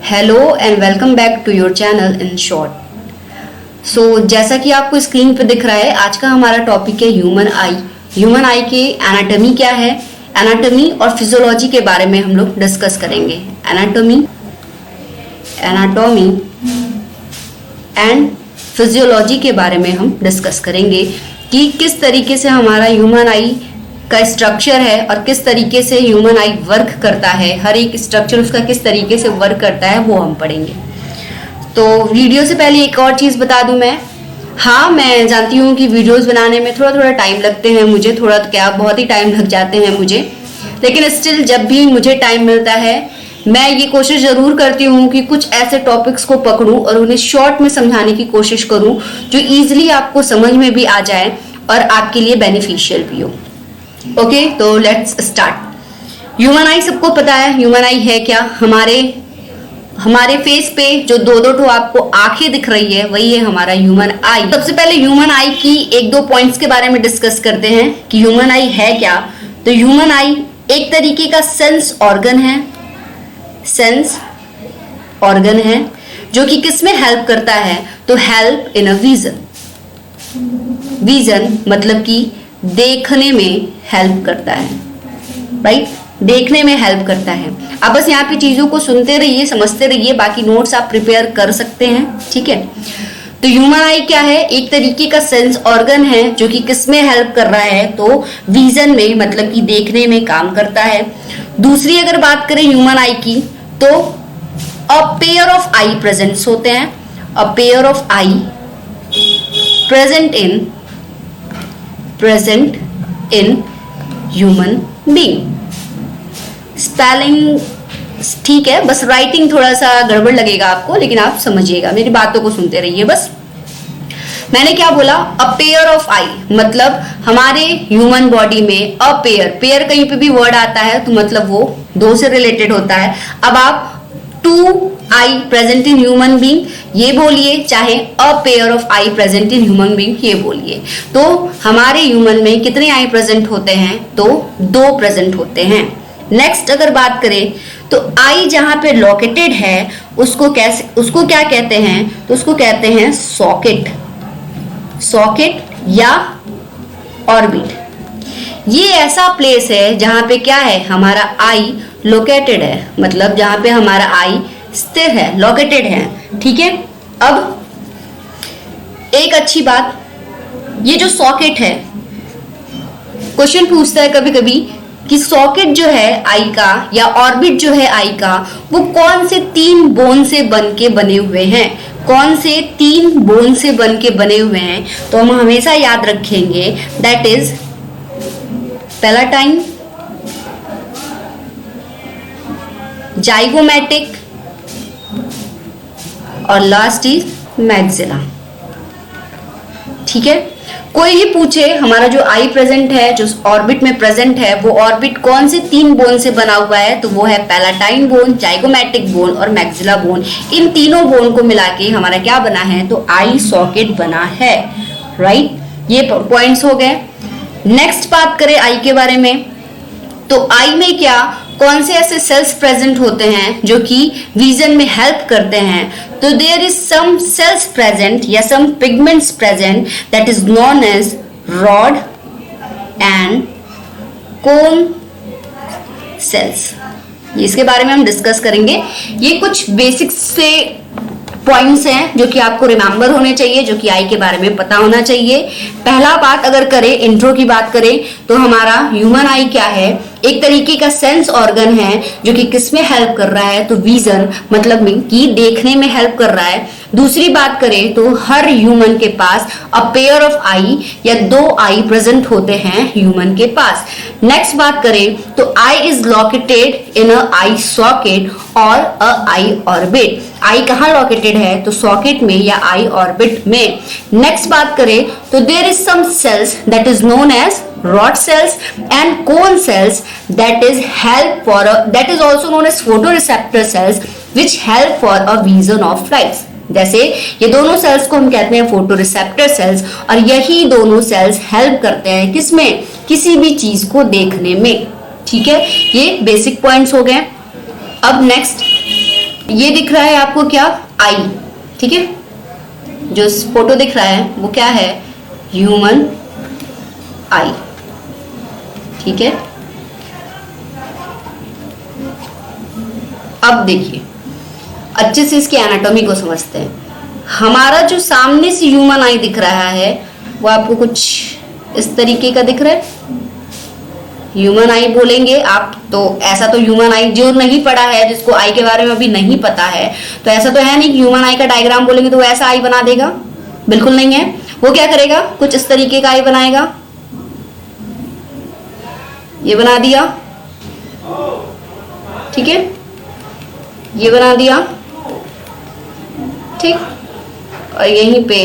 Hello and welcome back to your channel in short. जैसा कि आपको स्क्रीन पे दिख रहा है, आज का हमारा टॉपिक है ह्यूमन आई। ह्यूमन आई के एनाटॉमी क्या है, एनाटॉमी और फिजियोलॉजी के बारे में हम लोग डिस्कस करेंगे। एनाटॉमी एंड फिजियोलॉजी के बारे में हम डिस्कस करेंगे कि किस तरीके से हमारा ह्यूमन आई का स्ट्रक्चर है और किस तरीके से ह्यूमन आई वर्क करता है। हर एक स्ट्रक्चर उसका किस तरीके से वर्क करता है वो हम पढ़ेंगे। तो वीडियो से पहले एक और चीज़ बता दूं मैं जानती हूँ कि वीडियोस बनाने में थोड़ा टाइम लगते हैं मुझे, थोड़ा तो क्या बहुत ही टाइम लग जाते हैं मुझे, लेकिन स्टिल जब भी मुझे टाइम मिलता है मैं ये कोशिश ज़रूर करती हूँ कि कुछ ऐसे टॉपिक्स को पकड़ूं और उन्हें शॉर्ट में समझाने की कोशिश करूँ जो ईजिली आपको समझ में भी आ जाए और आपके लिए बेनिफिशियल भी हो। ओके, तो लेट्स स्टार्ट। ह्यूमन आई सबको पता है, ह्यूमन आई है क्या। हमारे फेस पे जो दो आपको आंखें दिख रही है वही है हमारा ह्यूमन आई। सबसे पहले ह्यूमन आई की एक दो पॉइंट्स के बारे में डिस्कस करते हैं कि ह्यूमन आई है क्या। तो ह्यूमन आई एक तरीके का सेंस ऑर्गन है जो कि किस में हेल्प करता है, तो हेल्प इन अ विजन मतलब कि देखने में हेल्प करता है, राइट। देखने में हेल्प करता है। आप बस यहाँ पे चीजों को सुनते रहिए, समझते रहिए, बाकी नोट्स आप प्रिपेयर कर सकते हैं, ठीक है। तो ह्यूमन आई क्या है, एक तरीके का सेंस ऑर्गन है जो कि किस में हेल्प कर रहा है, तो विजन में मतलब कि देखने में काम करता है। दूसरी अगर बात करें ह्यूमन आई की, तो अ पेयर ऑफ आई प्रेजेंट्स होते हैं। अ pair of I present in human being। Spelling ठीक है, बस राइटिंग थोड़ा सा गड़बड़ लगेगा आपको, लेकिन आप समझिएगा, मेरी बातों को सुनते रहिए बस। मैंने क्या बोला, अ पेयर ऑफ आई मतलब हमारे ह्यूमन बॉडी में अ पेयर कहीं पे भी वर्ड आता है तो मतलब वो दो से रिलेटेड होता है। अब आप two eye present in human being ये बोलिए, चाहे a pair of eye present in human being ये बोलिए। तो हमारे ह्यूमन में कितने आई प्रेजेंट होते हैं, तो दो प्रेजेंट होते हैं। नेक्स्ट अगर बात करें तो आई जहां पे लोकेटेड है उसको क्या कहते हैं, तो उसको कहते हैं सॉकेट या ऑर्बिट। ये ऐसा प्लेस है जहां पे क्या है, हमारा आई लोकेटेड है, मतलब जहां पे हमारा आई स्थिर है, लोकेटेड है, ठीक है। अब एक अच्छी बात, ये जो सॉकेट है, क्वेश्चन पूछता है कभी कभी कि सॉकेट जो है आई का या ऑर्बिट जो है आई का, वो कौन से तीन बोन से बन के बने हुए हैं, कौन से तीन बोन से बन के बने हुए हैं। तो हम हमेशा याद रखेंगे दैट इज पैलाटाइन, जाइगोमैटिक और लास्ट इज मैक्सिला, ठीक है। कोई भी पूछे हमारा जो आई प्रेजेंट है, जो ऑर्बिट में प्रेजेंट है, वो ऑर्बिट कौन से तीन बोन से बना हुआ है, तो वो है पैलाटाइन बोन, जाइगोमैटिक बोन और मैक्सिला बोन। इन तीनों बोन को मिला के हमारा क्या बना है, तो आई सॉकेट बना है, राइट। ये पॉइंट्स हो गए। नेक्स्ट बात करें आई के बारे में, तो आई में क्या कौन से ऐसे सेल्स प्रेजेंट होते हैं जो कि विजन में हेल्प करते हैं, तो there is some cells present या some pigments present that is known as rod and cone cells. इसके बारे में हम डिस्कस करेंगे। ये कुछ बेसिक्स से पॉइंट्स हैं जो कि आपको रिमेंबर होने चाहिए, जो कि आई के बारे में पता होना चाहिए। पहला बात अगर करें, इंट्रो की बात करें, तो हमारा ह्यूमन आई क्या है, एक तरीके का सेंस ऑर्गन है जो कि किस में हेल्प कर रहा है, तो विजन मतलब कि देखने में हेल्प कर रहा है। दूसरी बात करें तो हर ह्यूमन के पास अ पेयर ऑफ आई या दो आई प्रेजेंट होते हैं ह्यूमन के पास। नेक्स्ट बात करें तो eye is located in a eye socket और अ आई ऑर्बिट। आई कहाँ लोकेटेड है, तो सॉकेट में या आई ऑर्बिट में। नेक्स्ट बात करें तो there is some cells that is known as rod cells and cone cells that is also known as photoreceptor cells which help for a vision of light। जैसे ये दोनों सेल्स को हम कहते हैं फोटोरिसेप्टर सेल्स, और यही दोनों सेल्स हेल्प करते हैं किसमें, किसी भी चीज को देखने में, ठीक है। ये बेसिक पॉइंट्स हो गए। अब नेक्स्ट ये दिख रहा है आपको क्या, आई, ठीक है। जो फोटो दिख रहा है वो क्या है, ह्यूमन आई, ठीक है। अब देखिए अच्छे से इसकी एनाटॉमी को समझते हैं। हमारा जो सामने से ह्यूमन आई दिख रहा है वो आपको कुछ इस तरीके का दिख रहा है। ह्यूमन आई बोलेंगे आप तो ऐसा तो ह्यूमन आई जो नहीं पढ़ा है, जिसको आई के बारे में अभी नहीं पता है, तो ऐसा तो है नहीं कि ह्यूमन आई का डायग्राम बोलेंगे तो वो ऐसा आई बना देगा, बिल्कुल नहीं है। वो क्या करेगा, कुछ इस तरीके का आई बनाएगा, ये बना दिया, ठीक है, ये बना दिया, ठीक, और यहीं पे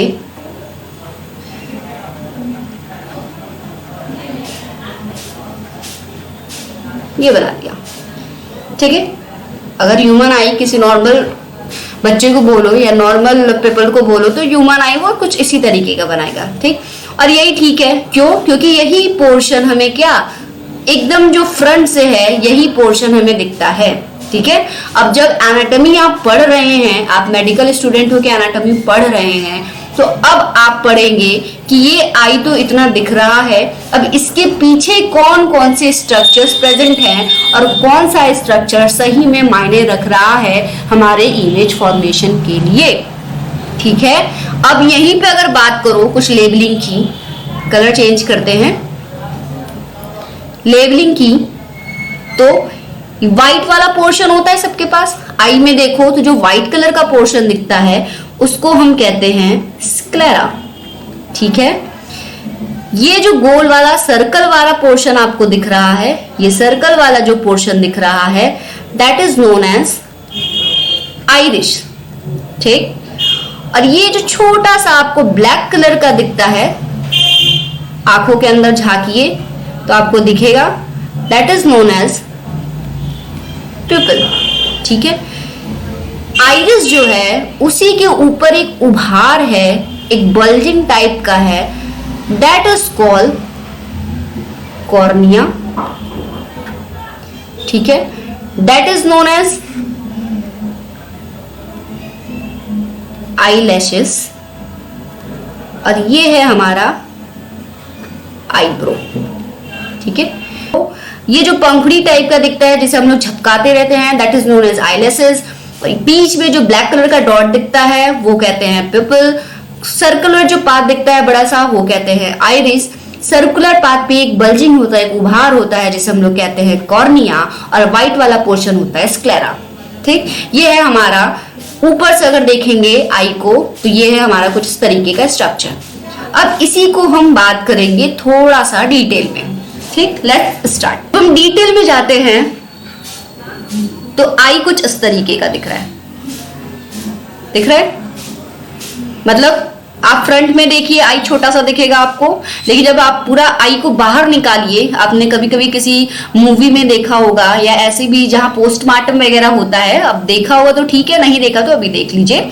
ये बना दिया, ठीक है। अगर ह्यूमन आई किसी नॉर्मल बच्चे को बोलो या नॉर्मल पीपल को बोलो तो ह्यूमन आई वो कुछ इसी तरीके का बनाएगा, ठीक। और यही ठीक है, क्यों, क्योंकि यही पोर्शन हमें क्या, एकदम जो फ्रंट से है यही पोर्शन हमें दिखता है, ठीक है। अब जब एनाटॉमी आप पढ़ रहे हैं, आप मेडिकल स्टूडेंट हो के एनाटॉमी पढ़ रहे हैं, तो अब आप पढ़ेंगे कि ये आई तो इतना दिख रहा है, अब इसके पीछे कौन कौन से स्ट्रक्चर्स प्रेजेंट हैं और कौन सा स्ट्रक्चर सही में मायने रख रहा है हमारे इमेज फॉर्मेशन के लिए, ठीक है। अब यहीं पे अगर बात करो कुछ लेबलिंग की, कलर चेंज करते हैं, लेबलिंग की, तो व्हाइट वाला पोर्शन होता है सबके पास। आई में देखो तो जो व्हाइट कलर का पोर्शन दिखता है उसको हम कहते हैं स्क्लेरा, ठीक है। ये जो गोल वाला सर्कल वाला पोर्शन आपको दिख रहा है, ये सर्कल वाला जो पोर्शन दिख रहा है, that is known as iris, ठीक। और ये जो छोटा सा आपको ब्लैक कलर का दिखता है, आंखों के अंदर झांकिए तो आपको दिखेगा, that is known as pupil, ठीक है। आइरिस जो है उसी के ऊपर एक उभार है, एक बल्जिंग टाइप का है, दैट इज कॉल्ड कॉर्निया, ठीक है। That is known as eyelashes, और ये है हमारा आईब्रो, ठीक है। ये जो पंखुड़ी टाइप का दिखता है जिसे हम लोग झपकाते रहते हैं, that is known as eyelashes. बीच में जो ब्लैक कलर का डॉट दिखता है वो कहते हैं पिपल। सर्कुलर जो पाथ दिखता है बड़ा सा वो कहते हैं आइरिस। सर्कुलर पाथ पे एक बल्जिंग होता है, एक उभार होता है जिसे हम लोग कहते हैं कॉर्निया, और व्हाइट वाला पोर्शन होता है स्क्लेरा, ठीक। ये है हमारा, ऊपर से अगर देखेंगे आई को तो ये है हमारा कुछ इस तरीके का स्ट्रक्चर। अब इसी को हम बात करेंगे थोड़ा सा डिटेल में, ठीक। Let's start. हम डिटेल में जाते हैं तो आई कुछ इस तरीके का दिख रहा है, दिख रहा है, मतलब आप फ्रंट में देखिए आई छोटा सा दिखेगा आपको, लेकिन जब आप पूरा आई को बाहर निकालिए, आपने कभी कभी किसी मूवी में देखा होगा या ऐसे भी जहां पोस्टमार्टम वगैरह होता है, अब देखा होगा तो ठीक है, नहीं देखा तो अभी देख लीजिए।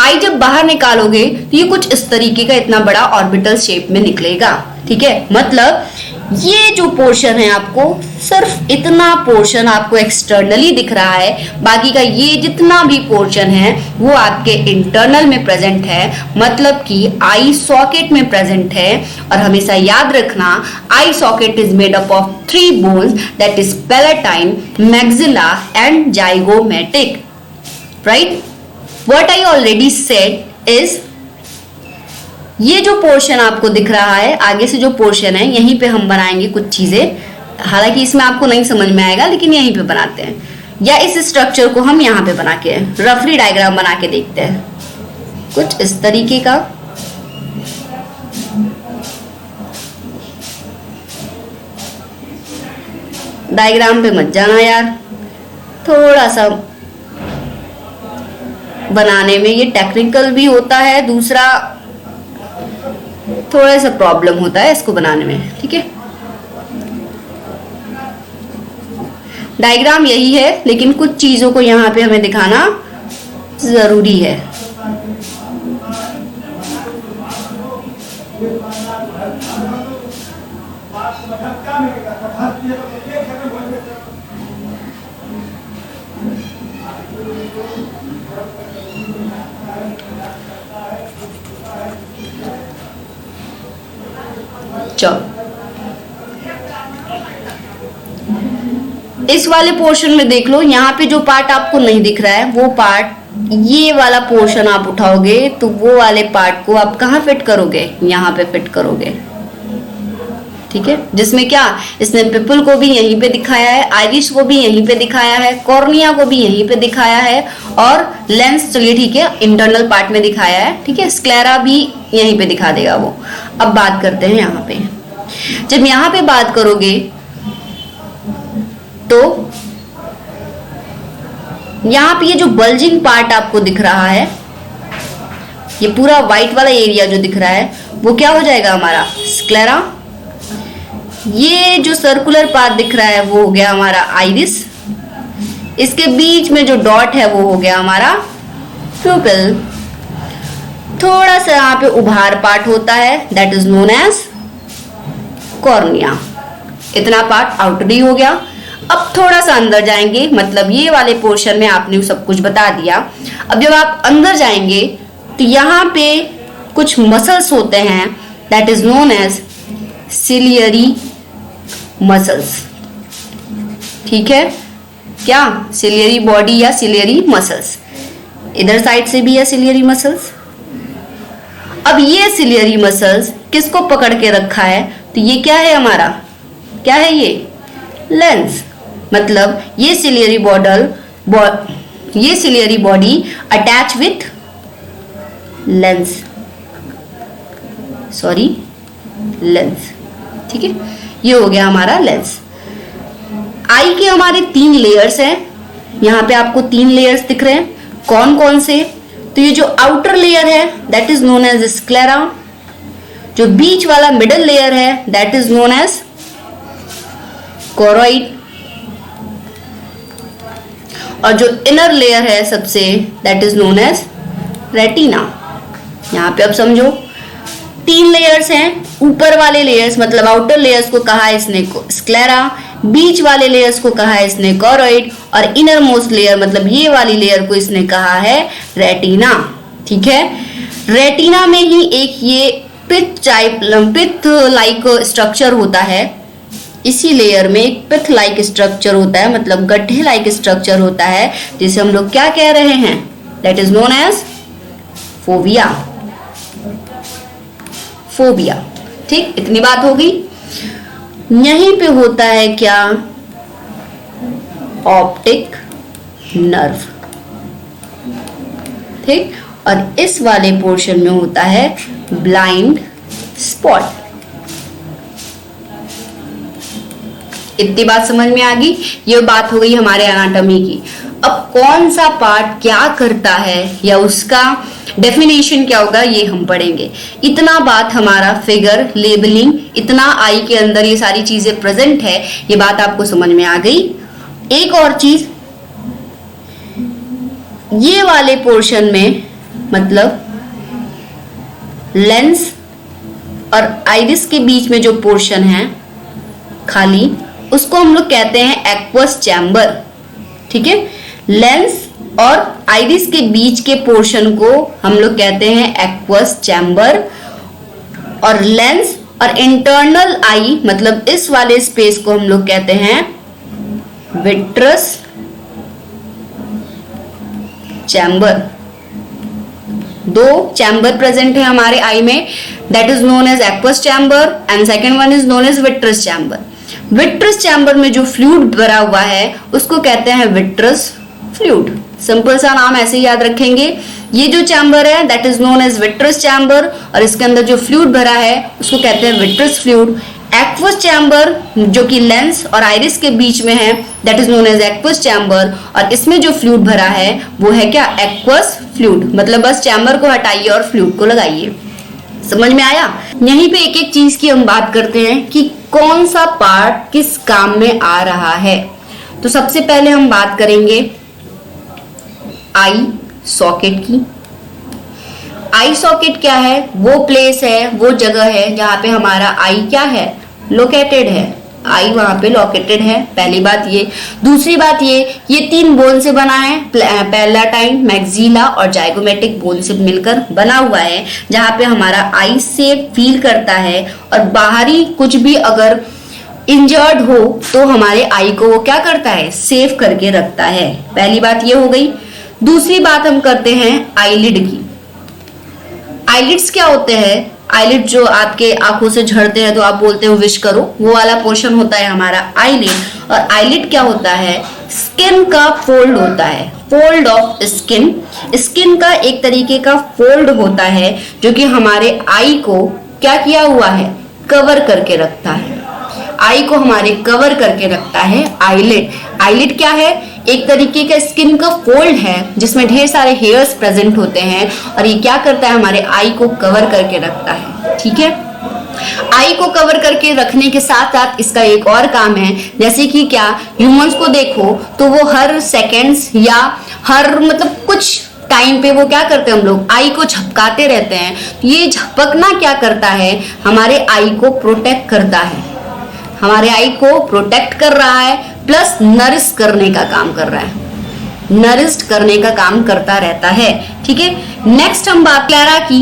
आई जब बाहर निकालोगे तो ये कुछ इस तरीके का इतना बड़ा ऑर्बिटल शेप में निकलेगा, ठीक है। मतलब ये जो पोर्शन है आपको, सिर्फ इतना पोर्शन आपको एक्सटर्नली दिख रहा है, बाकी का ये जितना भी पोर्शन है वो आपके इंटरनल में प्रेजेंट है, मतलब कि आई सॉकेट में प्रेजेंट है। और हमेशा याद रखना, आई socket is made up of 3 bones, that is palatine, maxilla and zygomatic, right. What I already said is, ये जो पोर्शन आपको दिख रहा है, आगे से जो पोर्शन है, यहीं पे हम बनाएंगे कुछ चीजें, हालांकि इसमें आपको नहीं समझ में आएगा, लेकिन यहीं पे बनाते हैं, या इस स्ट्रक्चर को हम यहाँ पे बना के रफली डायग्राम बना के देखते हैं कुछ इस तरीके का। डायग्राम पे मत जाना यार, थोड़ा सा बनाने में ये टेक्निकल भी होता है, दूसरा थोड़ा सा प्रॉब्लम होता है इसको बनाने में, ठीक है। डायग्राम यही है, लेकिन कुछ चीजों को यहाँ पे हमें दिखाना जरूरी है। चलो इस वाले पोर्शन में देख लो, यहाँ पे जो पार्ट आपको नहीं दिख रहा है वो पार्ट, ये वाला पोर्शन आप उठाओगे तो वो वाले पार्ट को आप कहाँ फिट करोगे, यहाँ पे फिट करोगे। ठीक है, जिसमें क्या इसने पिपल को भी यहीं पे दिखाया है, आइरिस को भी यहीं पे दिखाया है, कॉर्निया को भी यहीं पे दिखाया है, और लेंस चलिए ठीक है इंटरनल पार्ट में दिखाया है। ठीक है, स्क्लेरा भी यहीं पे दिखा देगा वो। अब बात करते हैं यहाँ पे, जब यहाँ पे बात करोगे तो यहाँ पे ये जो बल्जिंग पार्ट आपको दिख रहा है, ये पूरा व्हाइट वाला एरिया जो दिख रहा है वो क्या हो जाएगा हमारा स्क्लेरा। ये जो सर्कुलर पार्ट दिख रहा है वो हो गया हमारा आइरिस। इसके बीच में जो डॉट है वो हो गया हमारा प्यूपिल। थोड़ा सा यहाँ पे उभार पार्ट होता है that is known as cornea. इतना पार्ट आउटरी हो गया। अब थोड़ा सा अंदर जाएंगे, मतलब ये वाले पोर्शन में आपने सब कुछ बता दिया। अब जब आप अंदर जाएंगे तो यहाँ पे कुछ मसल्स होते हैं that is known as ciliary muscles. ठीक है, क्या सिलियरी बॉडी या सिलियरी मसल्स, इधर साइड से भी है सिलियरी मसल्स। अब ये सिलियरी मसल्स किसको पकड़ के रखा है, तो ये क्या है हमारा, क्या है ये लेंस। मतलब ये ciliary body attach with lens, sorry lens. ठीक है, ये हो गया हमारा लेंस। आई के हमारे 3 लेयर्स हैं, यहाँ पे आपको 3 लेयर्स दिख रहे हैं। कौन कौन से, तो ये जो आउटर लेयर है that is known as sclera, जो बीच वाला मिडल लेयर है that is known as choroid, और जो इनर लेयर है सबसे that is known as retina. यहाँ पे अब समझो 3 लेयर्स हैं। ऊपर वाले लेयर्स मतलब आउटर लेयर्स को कहा है इसने स्क्लेरा, बीच वाले लेयर्स को कहा है इसने कोरोइड, और इनर मोस्ट लेयर मतलब ये वाली लेयर को इसने कहा है रेटिना। ठीक है, रेटिना में ही एक ये पिथ लाइक स्ट्रक्चर होता है। इसी लेयर में एक पिथ लाइक स्ट्रक्चर होता है, मतलब गड्ढे लाइक स्ट्रक्चर होता है, जिसे हम लोग क्या कह रहे हैं, that is known as fovea. Phobia. ठीक, इतनी बात हो गई। यहीं पे होता है क्या, ऑप्टिक नर्व। ठीक, और इस वाले पोर्शन में होता है ब्लाइंड स्पॉट। इतनी बात समझ में आ गई। ये बात हो गई हमारे एनाटॉमी की। अब कौन सा पार्ट क्या करता है या उसका डेफिनेशन क्या होगा ये हम पढ़ेंगे। इतना बात हमारा फिगर लेबलिंग, इतना आई के अंदर ये सारी चीजें प्रेजेंट है, ये बात आपको समझ में आ गई। एक और चीज, ये वाले पोर्शन में मतलब लेंस और आइरिस के बीच में जो पोर्शन है खाली, उसको हम लोग कहते हैं एक्वस चैम्बर। ठीक है, लेंस और आइरिस के बीच के पोर्शन को हम लोग कहते हैं एक्वस चैम्बर, और लेंस और इंटरनल आई मतलब इस वाले स्पेस को हम लोग कहते हैं विट्रस चैम्बर। 2 चैम्बर प्रेजेंट है हमारे आई में, that is known as aqueous chamber and second one is known as vitreous chamber. Vitreous chamber में जो फ्लूइड भरा हुआ है उसको कहते हैं विट्रस फ्लूइड। सिंपल सा नाम ऐसे ही याद रखेंगे। ये जो चैम्बर है that is known as vitreous chamber, और इसके अंदर जो फ्लूइड भरा है उसको कहते हैं विट्रस फ्लूइड। एक्वस चैम्बर जो कि लेंस और आइरिस के बीच में है that is known as aqueous chamber, और इसमें जो फ्लूइड भरा है वो है क्या, एक्वस फ्लूइड। मतलब बस चैम्बर को हटाइए और फ्लूइड को लगाइए। समझ में आया। यहीं पे एक एक चीज की हम बात करते हैं कि कौन सा पार्ट किस काम में आ रहा है। तो सबसे पहले हम बात करेंगे आई सॉकेट की। आई सॉकेट क्या है, वो प्लेस है, वो जगह है जहां पे हमारा आई क्या है, लोकेटेड है। आई वहां पे लोकेटेड है, पहली बात ये। दूसरी बात ये 3 बोन से बना है, पैलाटाइन, मैक्सिला और जाइगोमेटिक बोन से मिलकर बना हुआ है, जहां पे हमारा आई से फील करता है और बाहरी कुछ भी अगर इंजर्ड हो तो हमारे आई को वो क्या करता है, सेव करके रखता है। पहली बात ये हो गई। दूसरी बात हम करते हैं आईलिड की। आईलिड्स क्या होते हैं? आईलिड जो आपके आंखों से झड़ते हैं तो आप बोलते हो विश करो, वो वाला पोर्शन होता है हमारा आईलिड। और आईलिड क्या होता है? स्किन का फोल्ड होता है, फोल्ड ऑफ स्किन। स्किन का एक तरीके का फोल्ड होता है जो कि हमारे आई को क्या किया हुआ है, कवर करके रखता है। आई को हमारे कवर करके रखता है आईलिड। आईलिड क्या है? एक तरीके का स्किन का फोल्ड है जिसमें ढेर सारे हेयर्स प्रेजेंट होते हैं और ये क्या करता है, हमारे आई को कवर करके रखता है। ठीक है, आई को कवर करके रखने के साथ साथ इसका एक और काम है, जैसे कि क्या, ह्यूमंस को देखो तो वो हर सेकेंड्स या हर मतलब कुछ टाइम पे वो क्या करते हैं, हम लोग आई को झपकाते रहते हैं। ये झपकना क्या करता है, हमारे आई को प्रोटेक्ट करता है, हमारे आई को प्रोटेक्ट कर रहा है, प्लस नरिश करने का काम कर रहा है, नरिश्ड करने का काम करता रहता है। ठीक है, नेक्स्ट हम बात स्क्लेरा की।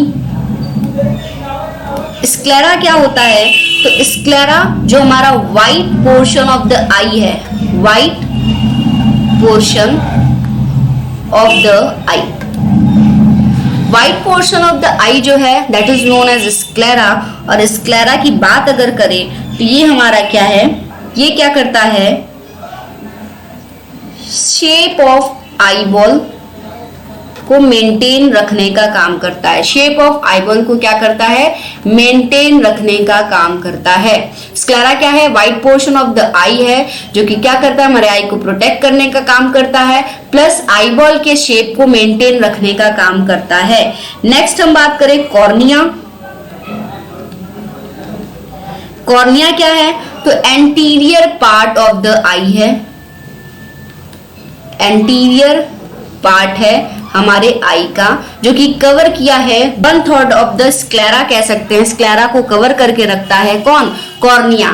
स्क्लेरा क्या होता है? तो स्क्लेरा जो हमारा white portion of the eye है, white portion of the eye, white portion of the eye जो है that is known as sclera. और स्क्लेरा की बात अगर करें तो ये हमारा क्या है, ये क्या करता है, शेप ऑफ आईबॉल को मेंटेन रखने का काम करता है। शेप ऑफ आईबॉल को क्या करता है, मेंटेन रखने का काम करता है। स्क्लेरा क्या है, white portion of the eye है जो कि क्या करता है, हमारे आई को प्रोटेक्ट करने का काम करता है, प्लस आईबॉल के शेप को मेंटेन रखने का काम करता है। नेक्स्ट हम बात करें कॉर्निया। कॉर्निया क्या है? तो anterior part of the eye है, एंटीरियर पार्ट है हमारे आई का जो कि कवर किया है 1/3 ऑफ द स्क्लेरा, कह सकते हैं स्क्लेरा को कवर करके रखता है कौन, कॉर्निया।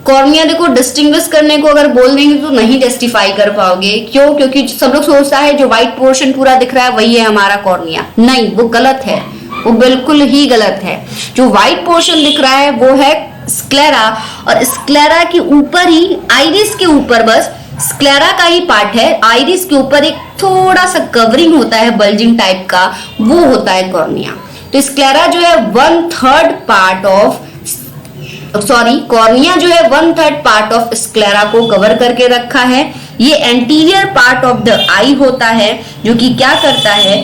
कॉर्निया देखो डिस्टिंग्विश करने को अगर बोल देंगे तो नहीं जस्टिफाई कर पाओगे, क्यों? क्योंकि सब लोग सोचता है जो व्हाइट पोर्शन पूरा दिख रहा है वही है हमारा कॉर्निया। नहीं, वो गलत है, वो बिल्कुल ही गलत है। जो व्हाइट पोर्शन दिख रहा है वो है स्क्लेरा, और स्क्लेरा के ऊपर ही, आइरिस के ऊपर बस स्क्लेरा का ही पार्ट है, आइरिस के ऊपर एक थोड़ा सा कवरिंग होता है बल्जिंग टाइप का, वो होता है कॉर्निया। तो स्क्लेरा जो है 1/3 पार्ट ऑफ, सॉरी कॉर्निया जो है 1/3 पार्ट ऑफ स्क्लेरा को कवर करके रखा है। ये एंटीरियर पार्ट ऑफ द आई होता है जो कि क्या करता है,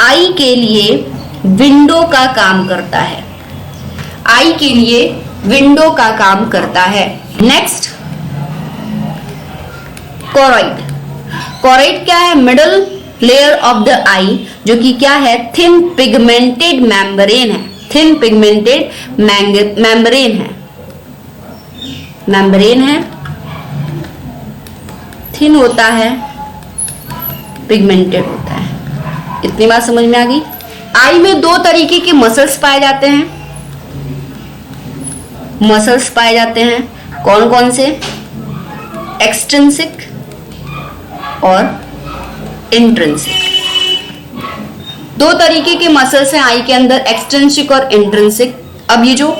आई के लिए विंडो का काम करता है, आई के लिए विंडो का काम करता है। Next choroid. कोरॉइड क्या है, middle layer of the eye जो कि क्या है, थिन पिगमेंटेड मेम्ब्रेन है, थिन पिगमेंटेड मेम्ब्रेन है, मेम्ब्रेन है, थिन होता है, पिगमेंटेड होता है। इतनी बात समझ में आ गई। आई में 2 तरीके के मसल्स पाए जाते हैं, मसल्स पाए जाते हैं, कौन कौन से, एक्सट्रिंसिक और इंट्रिंसिक। 2 तरीके के मसल्स हैं आई के अंदर, एक्सट्रिंसिक और इंट्रिंसिक। अब ये जो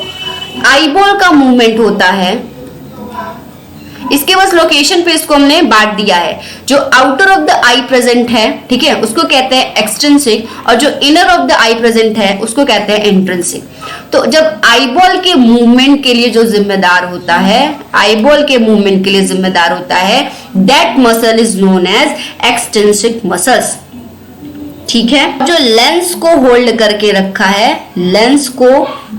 आईबॉल का मूवमेंट होता है इसके बस लोकेशन पे इसको हमने बांट दिया है। जो outer of the I present है, ठीक है, उसको कहते हैं एक्सट्रिंसिक, और जो inner of the I present है उसको कहते हैं इंट्रिंसिक। तो जब आईबॉल के मूवमेंट के लिए जो जिम्मेदार होता है, आईबॉल के मूवमेंट के लिए जिम्मेदार होता है, that muscle is known as extrinsic muscles. ठीक है, जो लेंस को होल्ड करके रखा है, लेंस को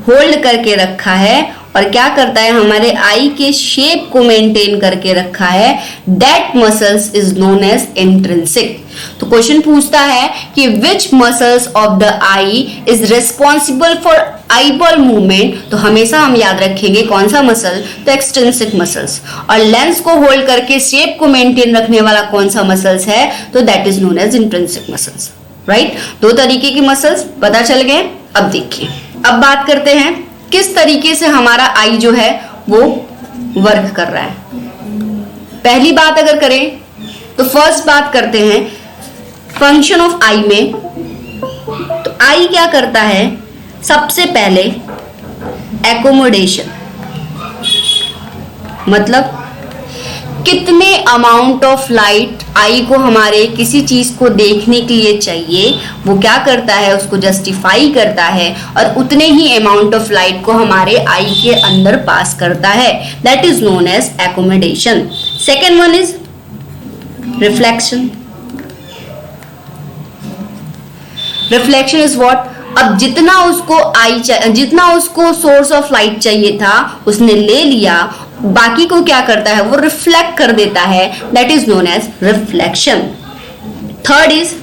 होल्ड करके रखा है और क्या करता है, हमारे आई के शेप को मेंटेन करके रखा है, that muscles is known as intrinsic. तो क्वेश्चन पूछता है कि which muscles of the eye is responsible for eyeball movement, तो हमेशा हम याद रखेंगे कौन सा मसल, तो एक्सट्रिंसिक मसल्स। और लेंस को होल्ड करके शेप को मेंटेन रखने वाला कौन सा मसल्स है, तो that is known as intrinsic muscles. Right, 2 तरीके की मसल्स पता चल गए। अब देखिए, अब बात करते हैं किस तरीके से हमारा आई जो है वो वर्क कर रहा है। पहली बात अगर करें तो फर्स्ट बात करते हैं फंक्शन ऑफ आई में। तो आई क्या करता है, सबसे पहले एकोमोडेशन, मतलब कितने अमाउंट ऑफ लाइट आई को हमारे किसी चीज को देखने के लिए चाहिए, वो क्या करता है, उसको जस्टिफाई करता है और उतने ही अमाउंट ऑफ लाइट को हमारे आई के अंदर पास करता है। That is known as accommodation. Second one is reflection. Reflection is what, अब जितना उसको सोर्स ऑफ लाइट चाहिए था उसने ले लिया, बाकी को क्या करता है, वो रिफ्लेक्ट कर देता है। That is known as reflection. Third is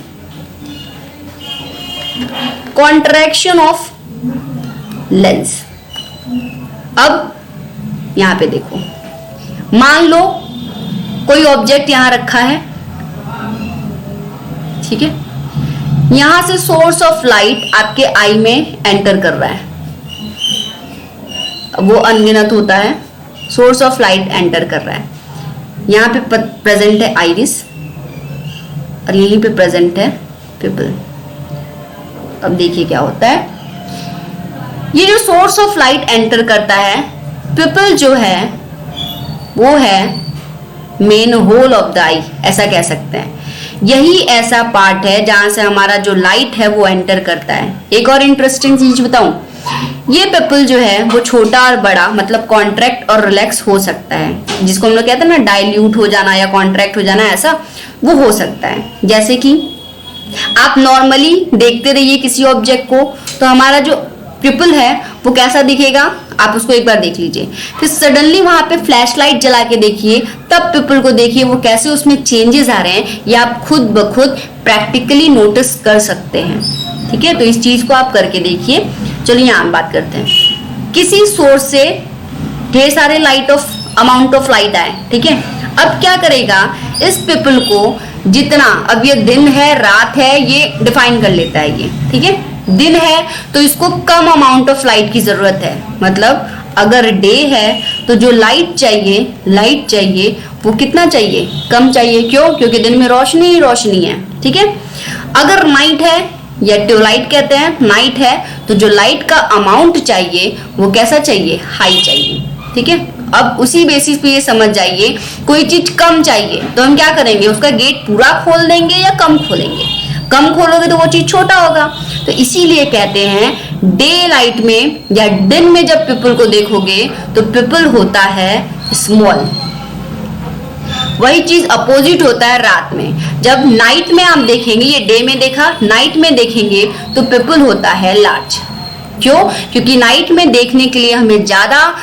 contraction of lens. अब यहां पे देखो, मान लो कोई ऑब्जेक्ट यहां रखा है, ठीक है, यहां से सोर्स ऑफ लाइट आपके आई में एंटर कर रहा है, वो अनगिनत होता है, सोर्स ऑफ लाइट एंटर कर रहा है। यहां पे प्रेजेंट है आइरिस और यहीं पे प्रेजेंट है पिपल। अब देखिए क्या होता है, ये जो सोर्स ऑफ लाइट एंटर करता है, पिपल जो है वो है मेन होल ऑफ द आई, ऐसा कह सकते हैं। यही ऐसा पार्ट है जहां से हमारा जो लाइट है वो एंटर करता है। एक और इंटरेस्टिंग चीज बताऊं, ये पिपल जो है वो छोटा और बड़ा, मतलब कॉन्ट्रैक्ट और रिलैक्स हो सकता है, जिसको हम लोग कहते हैं ना डाइल्यूट हो जाना या कॉन्ट्रैक्ट हो जाना, ऐसा वो हो सकता है। जैसे कि आप नॉर्मली देखते रहिए किसी ऑब्जेक्ट को, तो हमारा जो पिपल है वो कैसा दिखेगा, आप उसको एक बार देख लीजिए, फिर सडनली वहां पे फ्लैश लाइट जला के देखिए, तब पिपल को देखिए वो कैसे उसमें चेंजेस आ रहे हैं, ये आप खुद ब खुद प्रैक्टिकली नोटिस कर सकते हैं। ठीक है, तो इस चीज को आप करके देखिए। चलिए यहाँ हम बात करते हैं, किसी सोर्स से ढेर सारे अमाउंट ऑफ लाइट आए, ठीक है, अब क्या करेगा, इस पिपल को जितना, अब ये दिन है रात है ये डिफाइन कर लेता है ये, ठीक है, दिन है तो इसको कम अमाउंट ऑफ लाइट की जरूरत है, मतलब अगर डे है तो जो लाइट चाहिए वो कितना चाहिए, कम चाहिए। क्यों, क्योंकि दिन में रोशनी ही रोशनी है, ठीक है। अगर नाइट है या ट्यूबलाइट कहते हैं, नाइट है तो जो लाइट का अमाउंट चाहिए वो कैसा चाहिए, हाई चाहिए, ठीक है। अब उसी बेसिस पे ये समझ जाइए, कोई चीज कम चाहिए तो हम क्या करेंगे, उसका गेट पूरा खोल देंगे या कम खोलेंगे, कम खोलोगे तो वो चीज छोटा होगा। तो इसीलिए कहते हैं डे लाइट में या दिन में जब पिपल को देखोगे तो पिपल होता है स्मॉल, वही चीज अपोजिट होता है रात में। जब नाइट में आप देखेंगे, ये डे में देखा, नाइट में देखेंगे तो पिपल होता है लार्ज। क्यों, क्योंकि नाइट में देखने के लिए हमें ज्यादा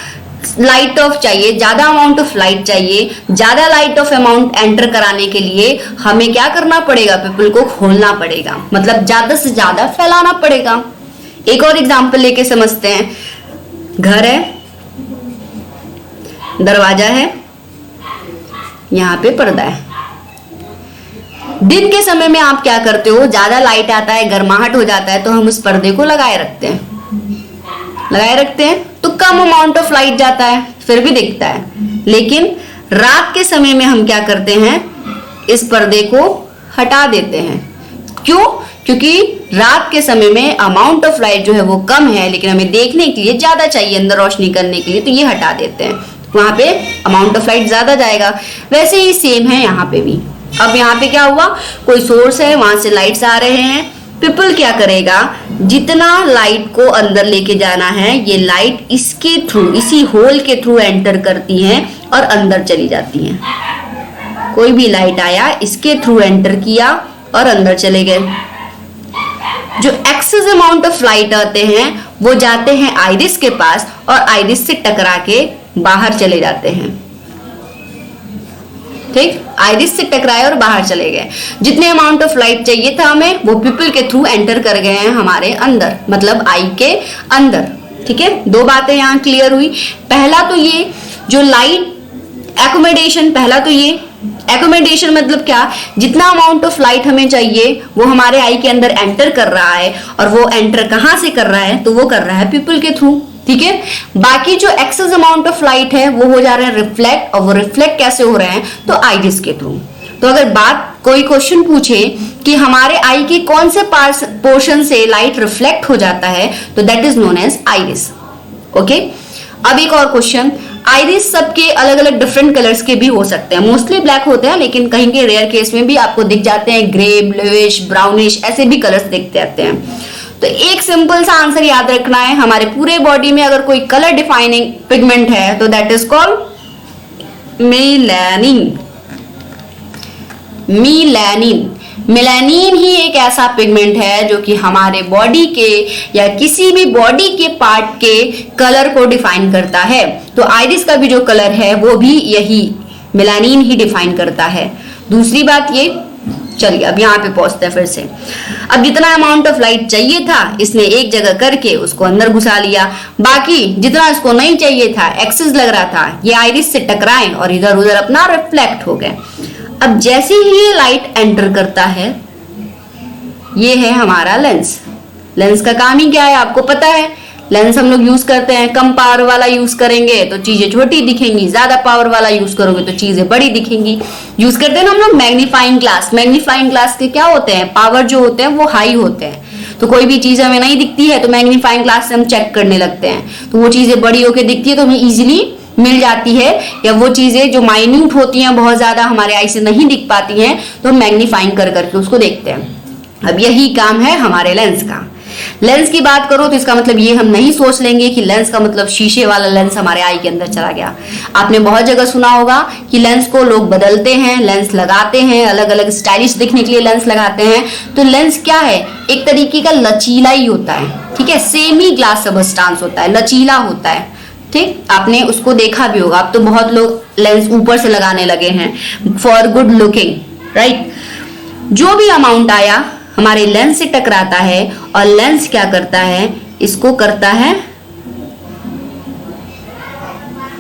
लाइट ऑफ चाहिए, ज्यादा अमाउंट ऑफ लाइट चाहिए, ज्यादा लाइट ऑफ अमाउंट एंटर कराने के लिए हमें क्या करना पड़ेगा, पिपल को खोलना पड़ेगा, मतलब ज्यादा से ज्यादा फैलाना पड़ेगा। एक और एग्जांपल लेके समझते हैं, घर है, दरवाजा है, यहाँ पे पर्दा है। दिन के समय में आप क्या करते हो, ज्यादा लाइट आता है, गर्माहट हो जाता है, तो हम उस पर्दे को लगाए रखते हैं तो कम अमाउंट ऑफ लाइट जाता है, फिर भी दिखता है। लेकिन रात के समय में हम क्या करते हैं, इस पर्दे को हटा देते हैं। क्यों, क्योंकि रात के समय में अमाउंट ऑफ लाइट जो है वो कम है, लेकिन हमें देखने के लिए ज्यादा चाहिए, अंदर रोशनी करने के लिए, तो ये हटा देते हैं, वहां पे अमाउंट ऑफ लाइट ज्यादा जाएगा। वैसे ही सेम है यहाँ पे भी। अब यहाँ पे क्या हुआ, कोई सोर्स है, वहां से लाइट्स आ रहे हैं, पिपल क्या करेगा, जितना लाइट को अंदर लेके जाना है, ये लाइट इसके थ्रू, इसी होल के थ्रू एंटर करती हैं और अंदर चली जाती हैं। कोई भी लाइट आया, इसके थ्रू एंटर किया और अंदर चले गए। जो एक्सेस अमाउंट ऑफ लाइट आते हैं वो जाते हैं आइरिस के पास और आइरिस से टकरा के बाहर चले जाते हैं, ठीक, आइरिस से टकराए और बाहर चले गए। जितने अमाउंट ऑफ लाइट चाहिए था हमें, वो पिपल के थ्रू एंटर कर गए हैं हमारे अंदर, मतलब आई के अंदर, ठीक है। दो बातें यहाँ क्लियर हुई। पहला तो ये जो लाइट एकोमोडेशन, पहला तो ये एकोमोडेशन मतलब क्या, जितना अमाउंट ऑफ लाइट हमें चाहिए वो हमारे आई के अंदर एंटर कर रहा है, और वो एंटर कहाँ से कर रहा है, तो वो कर रहा है पिपल के थ्रू, ठीक है। बाकी जो एक्सेस अमाउंट ऑफ लाइट है वो हो जा रहा है रिफ्लेक्ट, और वो रिफ्लेक्ट कैसे हो रहे हैं, तो आइरिस के थ्रू। तो अगर बात कोई क्वेश्चन पूछे कि हमारे आई के कौन से पोर्शन से लाइट रिफ्लेक्ट हो जाता है, तो that is known as iris. Okay, अब एक और क्वेश्चन, आइरिस सबके अलग अलग डिफरेंट कलर्स के भी हो सकते हैं, मोस्टली ब्लैक होते हैं, लेकिन कहीं के रेयर केस में भी आपको दिख जाते हैं ग्रे, ब्लूइश, ब्राउनिश, ऐसे भी कलर्स दिखते आते हैं। तो एक सिंपल सा आंसर याद रखना है, हमारे पूरे बॉडी में अगर कोई कलर डिफाइनिंग पिगमेंट है तो that is called melanin. Melanin ही एक ऐसा पिगमेंट है जो कि हमारे बॉडी के या किसी भी बॉडी के पार्ट के कलर को डिफाइन करता है। तो आइरिस का भी जो कलर है वो भी यही मेलानिन ही डिफाइन करता है। दूसरी बात ये, चलिए अब यहाँ पे पहुंचते हैं फिर से। अब जितना अमाउंट ऑफ लाइट चाहिए था इसने एक जगह करके उसको अंदर घुसा लिया, बाकी जितना इसको नहीं चाहिए था, एक्सेस लग रहा था, ये आइरिस से टकराए और इधर उधर अपना रिफ्लेक्ट हो गए। अब जैसे ही ये लाइट एंटर करता है, ये है हमारा लेंस। लेंस का काम ही क्या है आपको पता है, लेंस हम लोग यूज करते हैं, कम पावर वाला यूज करेंगे तो चीजें छोटी दिखेंगी, ज्यादा पावर वाला यूज करोगे तो चीजें बड़ी दिखेंगी। यूज करते हैं ना हम लोग मैग्नीफाइंग ग्लास। मैग्नीफाइंग ग्लास के क्या होते हैं, पावर जो होते हैं वो हाई होते हैं, तो कोई भी चीज हमें नहीं दिखती है तो मैग्नीफाइंग ग्लास से हम चेक करने लगते हैं, तो वो चीजें बड़ी होकर दिखती है तो हमें इजिली मिल जाती है, या वो चीजें जो माइन्यूट होती हैं, बहुत ज्यादा हमारे आई से नहीं दिख पाती हैं, तो हम मैग्नीफाइंग कर करके उसको देखते हैं। अब यही काम है हमारे लेंस का। लेंस की बात करो तो इसका मतलब ये हम नहीं सोच लेंगे कि लेंस का मतलब शीशे वाला लेंस हमारे आई के अंदर चला गया। आपने बहुत जगह सुना होगा कि लेंस को लोग बदलते हैं, लेंस लगाते हैं, अलग अलग स्टाइलिश दिखने के लिए लेंस लगाते हैं। तो लेंस क्या है, एक तरीके का लचीला ही होता है, ठीक है, सेमी ग्लास सबस्टांस होता है, लचीला होता है, ठीक। आपने उसको देखा भी होगा, अब तो बहुत लोग लेंस ऊपर से लगाने लगे हैं फॉर गुड लुकिंग, राइट। जो भी अमाउंट आया हमारे लेंस से टकराता है, और लेंस क्या करता है, इसको करता है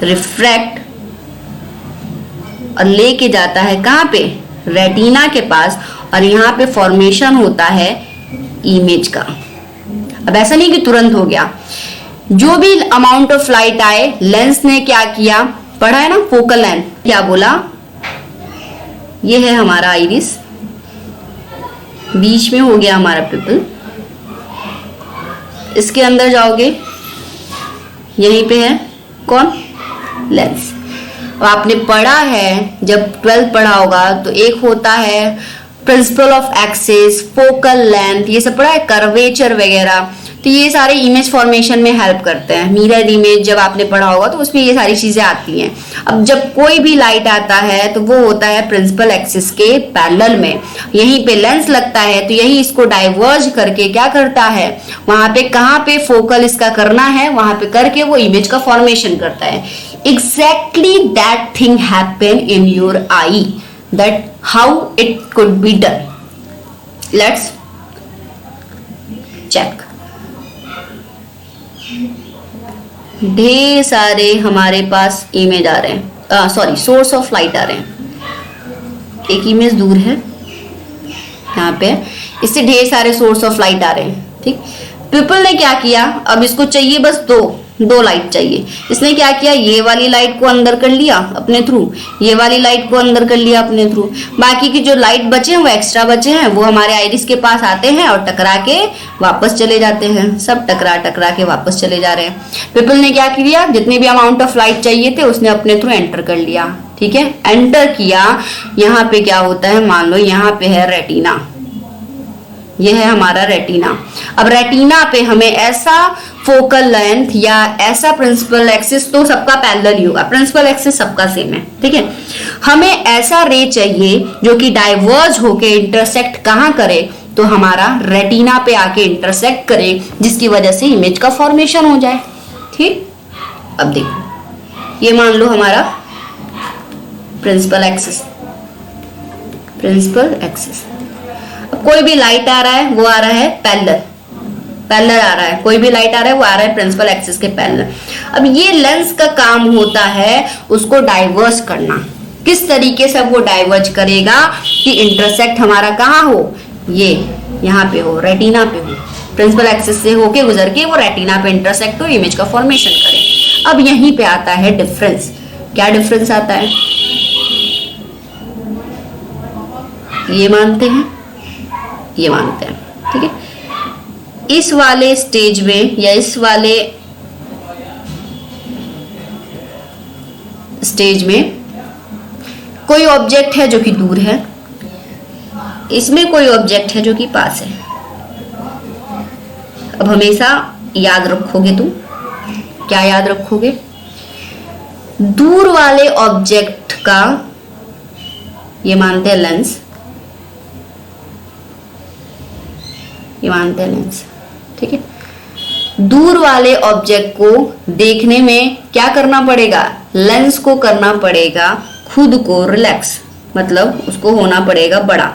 रिफ्रैक्ट, और लेके जाता है कहां पे, रेटिना के पास, और यहां पे फॉर्मेशन होता है इमेज का। अब ऐसा नहीं कि तुरंत हो गया, जो भी अमाउंट ऑफ लाइट आए, लेंस ने क्या किया, पढ़ा है ना फोकल लेंथ, क्या बोला, ये है हमारा आइरिस, बीच में हो गया हमारा पिपल, इसके अंदर जाओगे यहीं पे है कौन, लेंस। आपने पढ़ा है, जब 12th पढ़ा होगा तो एक होता है principle of axis, focal length, ये सब पढ़ा है, कर्वेचर वगैरह, तो ये सारे इमेज फॉर्मेशन में हेल्प करते हैं। मिरर इमेज जब आपने पढ़ा होगा तो उसमें ये सारी चीजें आती हैं। अब जब कोई भी लाइट आता है तो वो होता है प्रिंसिपल एक्सिस के पैरेलल में, यहीं पे लेंस लगता है, तो यही इसको डाइवर्ज करके क्या करता है, वहां पे कहाँ पे फोकल इसका करना है वहां पे करके वो इमेज का फॉर्मेशन करता है। Exactly that thing happen in your eye, that how it could be done, let's check. ढेर सारे हमारे पास इमेज आ रहे हैं, सॉरी सोर्स ऑफ लाइट आ रहे हैं। एक इमेज दूर है यहाँ पे, इससे ढेर सारे सोर्स ऑफ लाइट आ रहे हैं, ठीक। पीपल ने क्या किया, अब इसको चाहिए बस दो लाइट चाहिए, इसने क्या किया, ये वाली लाइट को अंदर कर लिया अपने थ्रू, ये वाली लाइट को अंदर कर लिया अपने थ्रू, बाकी की जो लाइट बचे हैं वो एक्स्ट्रा बचे हैं, वो हमारे आइरिस के पास आते हैं और टकरा के वापस चले जाते हैं, सब टकरा के वापस चले जा रहे हैं। पीपल ने क्या किया, जितने भी अमाउंट ऑफ लाइट चाहिए थे उसने अपने थ्रू एंटर कर लिया, ठीक है, एंटर किया। यहाँ पे क्या होता है, मान लो यहाँ पे है रेटिना, यह है हमारा रेटिना। अब रेटिना पे हमें ऐसा फोकल लेंथ या ऐसा प्रिंसिपल एक्सिस, तो सबका पैरेलल ही होगा, प्रिंसिपल एक्सिस सबका सेम है, ठीक है। हमें ऐसा रे चाहिए जो कि डाइवर्ज होके इंटरसेक्ट कहाँ करे, तो हमारा रेटिना पे आके इंटरसेक्ट करे, जिसकी वजह से इमेज का फॉर्मेशन हो जाए, ठीक। अब देखो, ये मान लो हमारा प्रिंसिपल एक्सिस, अब कोई भी लाइट आ रहा है वो आ रहा है पैरेलल आ रहा है, कोई भी लाइट आ रहा है वो आ रहा है प्रिंसिपल एक्सिस के पैरेलल। अब ये लेंस का काम होता है उसको डाइवर्स करना। किस तरीके से वो डाइवर्ज करेगा कि इंटरसेक्ट हमारा कहाँ हो, ये यहाँ पे हो, रेटिना पे हो, प्रिंसिपल एक्सिस से होके गुजर के वो रेटिना पे इंटरसेक्ट हो, इमेज का फॉर्मेशन करे। अब यहीं पे आता है डिफरेंस। क्या डिफरेंस आता है? ये मानते हैं, ये मानते हैं, ठीक है। इस वाले स्टेज में या इस वाले स्टेज में कोई ऑब्जेक्ट है जो कि दूर है, इसमें कोई ऑब्जेक्ट है जो कि पास है। अब हमेशा याद रखोगे तुम, क्या याद रखोगे? दूर वाले ऑब्जेक्ट का ये मानते हैं लेंस, ये मानते हैं लेंस, ठीक है। दूर वाले ऑब्जेक्ट को देखने में क्या करना पड़ेगा? लेंस को करना पड़ेगा खुद को रिलैक्स, मतलब उसको होना पड़ेगा बड़ा।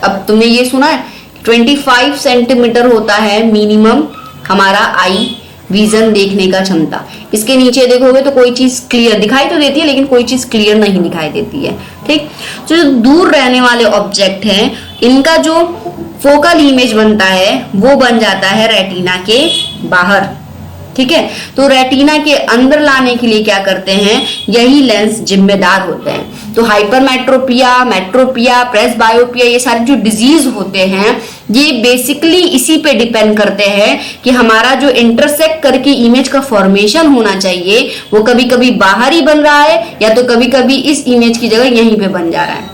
अब तुमने ये सुना है 25 सेंटीमीटर होता है मिनिमम हमारा आई विजन देखने का क्षमता। इसके नीचे देखोगे तो कोई चीज क्लियर दिखाई तो देती है, लेकिन कोई चीज क्लियर नहीं दिखाई देती है, ठीक। जो दूर रहने वाले ऑब्जेक्ट हैं, इनका जो फोकल इमेज बनता है वो बन जाता है रेटिना के बाहर, ठीक है। तो रेटिना के अंदर लाने के लिए क्या करते हैं? यही लेंस जिम्मेदार होते हैं। तो हाइपरमेट्रोपिया, मेट्रोपिया, प्रेसबायोपिया, ये सारे जो डिजीज होते हैं ये बेसिकली इसी पे डिपेंड करते हैं कि हमारा जो इंटरसेक्ट करके इमेज का फॉर्मेशन होना चाहिए वो कभी कभी बाहर ही बन रहा है या तो कभी कभी इस इमेज की जगह यहीं पे बन जा रहा है,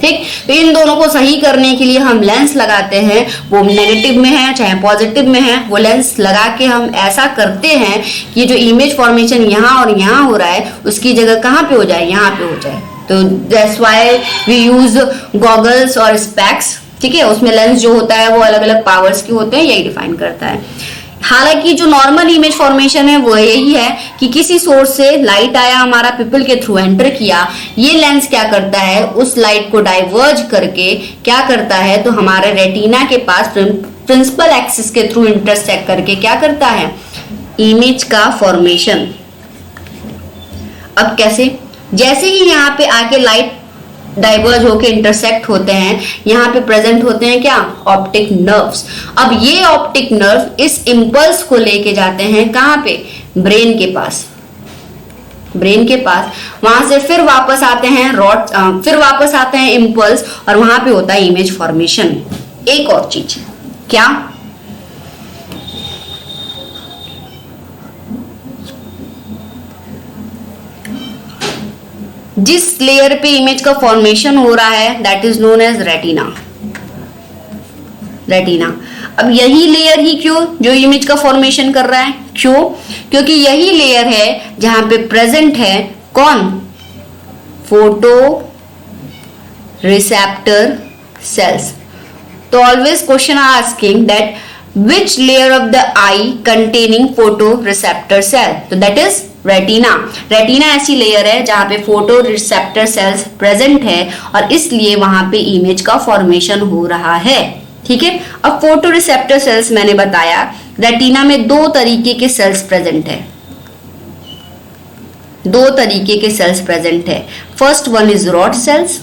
ठीक। तो इन दोनों को सही करने के लिए हम लेंस लगाते हैं, वो नेगेटिव में है चाहे पॉजिटिव में है, वो लेंस लगा के हम ऐसा करते हैं कि जो इमेज फॉर्मेशन यहाँ और यहाँ हो रहा है उसकी जगह कहाँ पे हो जाए? यहाँ पे हो जाए। तो that's why we use goggles और स्पेक्स, ठीक है। उसमें लेंस जो होता है वो अलग अलग पावर्स के होते हैं, यही डिफाइन करता है। हालांकि जो नॉर्मल इमेज फॉर्मेशन है वो यही है कि किसी सोर्स से लाइट आया, हमारा पिपल के थ्रू एंटर किया, ये लेंस क्या करता है? उस लाइट को डाइवर्ज करके क्या करता है? तो हमारे रेटिना के पास प्रिंसिपल एक्सिस के थ्रू इंटरसेक्ट करके क्या करता है? इमेज का फॉर्मेशन। अब कैसे? जैसे ही यहाँ पे आके लाइट डाइवर्ज होके इंटरसेक्ट होते हैं, यहाँ पे प्रेजेंट होते हैं क्या? Optic nerves. अब ये ऑप्टिक नर्व इस इंपल्स को लेके जाते हैं कहाँ पे? ब्रेन के पास। ब्रेन के पास वहां से फिर वापस आते हैं फिर वापस आते हैं इंपल्स, और वहां पे होता है इमेज फॉर्मेशन। एक और चीज क्या? जिस लेयर पे इमेज का फॉर्मेशन हो रहा है that is known as retina. Retina. अब यही लेयर ही क्यों जो इमेज का फॉर्मेशन कर रहा है? क्यों? क्योंकि यही लेयर है जहां पे प्रेजेंट है कौन? Photo receptor cells. तो always question are asking that which layer of the eye containing photoreceptor cell? तो that is रेटिना। रेटिना ऐसी लेयर है जहां पे फोटो रिसेप्टर सेल्स प्रेजेंट है और इसलिए वहां पे इमेज का फॉर्मेशन हो रहा है, ठीक है। अब फोटो रिसेप्टर सेल्स मैंने बताया रेटिना में दो तरीके के सेल्स प्रेजेंट है, दो तरीके के सेल्स प्रेजेंट है। First one is rod sales